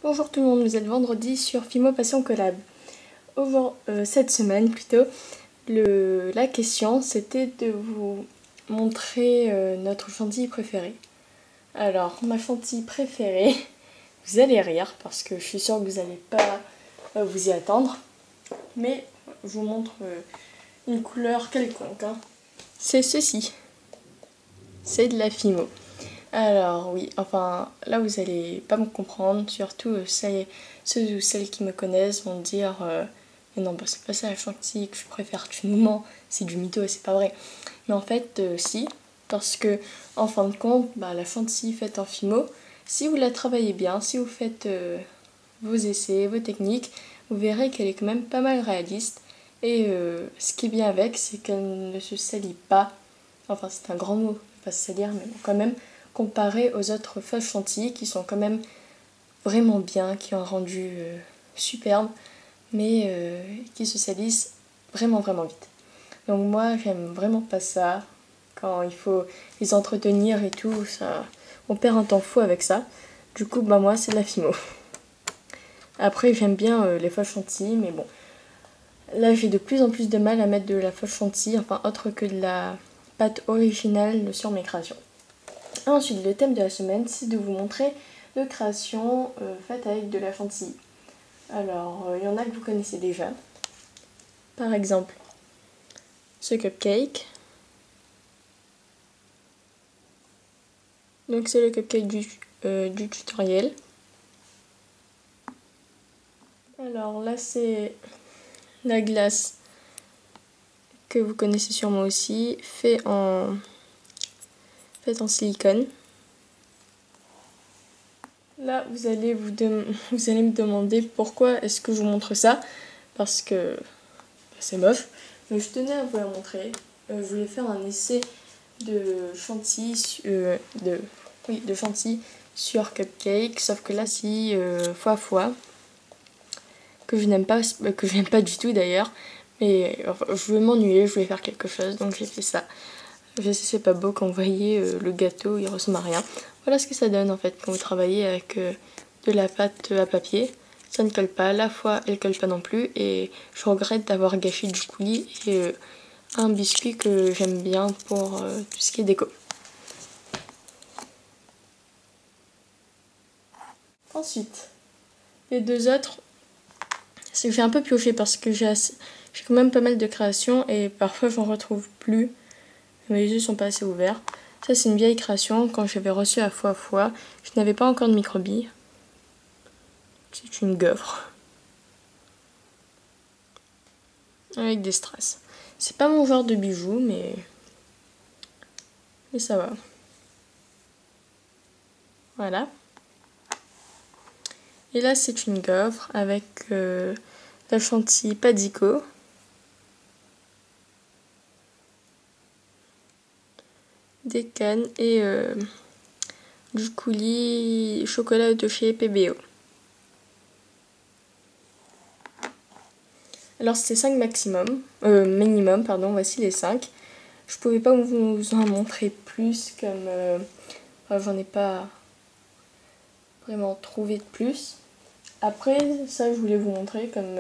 Bonjour tout le monde, vous êtes vendredi sur Fimo Passion Collab. Cette semaine plutôt, la question c'était de vous montrer notre chantilly préférée. Alors, ma chantilly préférée, vous allez rire parce que je suis sûre que vous n'allez pas vous y attendre. Mais je vous montre une couleur quelconque. C'est ceci. C'est de la Fimo. Alors oui, enfin là vous allez pas me comprendre, surtout ceux ou celles qui me connaissent vont dire mais non, bah, c'est pas ça la chantilly que je préfère, tu nous mens, c'est du mytho et c'est pas vrai. Mais en fait si, parce que en fin de compte, bah, la chantilly faite en Fimo, si vous la travaillez bien, si vous faites vos essais, vos techniques, vous verrez qu'elle est quand même pas mal réaliste. Et ce qui est bien avec, c'est qu'elle ne se salit pas, enfin c'est un grand mot, pas se salir, mais bon, quand même, comparé aux autres feuilles chantilly qui sont quand même vraiment bien, qui ont un rendu superbe, mais qui se salissent vraiment vite. Donc moi j'aime vraiment pas ça, quand il faut les entretenir et tout, ça, on perd un temps fou avec ça. Du coup bah moi c'est de la Fimo. Après j'aime bien les feuilles chantilly, mais bon, là j'ai de plus en plus de mal à mettre de la feuille chantilly, enfin autre que de la pâte originale sur mes créations. Ensuite, le thème de la semaine, c'est de vous montrer deux créations faites avec de la chantilly. Alors, il y en a que vous connaissez déjà. Par exemple, ce cupcake. Donc, c'est le cupcake du tutoriel. Alors là, c'est la glace que vous connaissez sûrement aussi, faite en silicone. Là, vous allez me demander pourquoi est-ce que je vous montre ça, parce que c'est moche. Mais je tenais à vous la montrer. Je voulais faire un essai de chantilly, de chantilly sur cupcake, sauf que là, si fois que je n'aime pas du tout d'ailleurs. Mais enfin, je voulais m'ennuyer, je voulais faire quelque chose, donc j'ai fait ça. Je sais c'est pas beau quand vous voyez le gâteau, il ressemble à rien. Voilà ce que ça donne en fait quand vous travaillez avec de la pâte à papier. Ça ne colle pas, la fois elle colle pas non plus, et je regrette d'avoir gâché du coulis et un biscuit que j'aime bien pour tout ce qui est déco. Ensuite, les deux autres, c'est que j'ai un peu pioché parce que j'ai quand même pas mal de créations et parfois j'en retrouve plus. Mes yeux sont pas assez ouverts. Ça c'est une vieille création, quand j'avais reçu à fois, je n'avais pas encore de microbilles. C'est une gaufre. Avec des strass. C'est pas mon genre de bijoux, mais ça va. Voilà. Et là c'est une gaufre avec la chantilly Padico. Des cannes et du coulis chocolat de chez PBO. Alors c'était 5 minimum, pardon, voici les 5. Je pouvais pas vous en montrer plus comme j'en ai pas vraiment trouvé de plus. Après ça je voulais vous montrer comme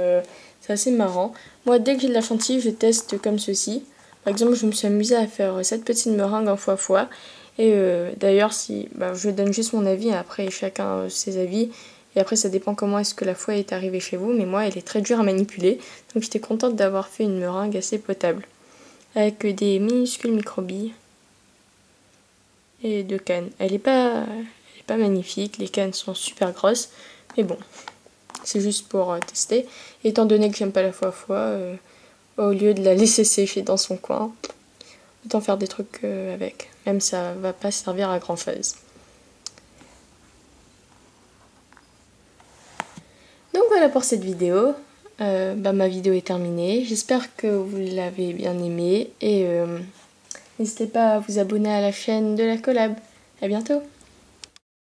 c'est assez marrant. Moi dès que j'ai de la chantilly je teste comme ceci. Par exemple je me suis amusée à faire cette petite meringue en fois. Et d'ailleurs je donne juste mon avis, après chacun ses avis. Et après ça dépend comment est-ce que la fois est arrivée chez vous. Mais moi elle est très dure à manipuler. Donc j'étais contente d'avoir fait une meringue assez potable. Avec des minuscules microbilles. Et 2 cannes. Elle est pas magnifique, les cannes sont super grosses. Mais bon, c'est juste pour tester. Et étant donné que j'aime pas la fois, au lieu de la laisser sécher dans son coin, autant faire des trucs avec. Même ça va pas servir à grand chose. Donc voilà pour cette vidéo. Ma vidéo est terminée. J'espère que vous l'avez bien aimée. Et n'hésitez pas à vous abonner à la chaîne de la collab. À bientôt!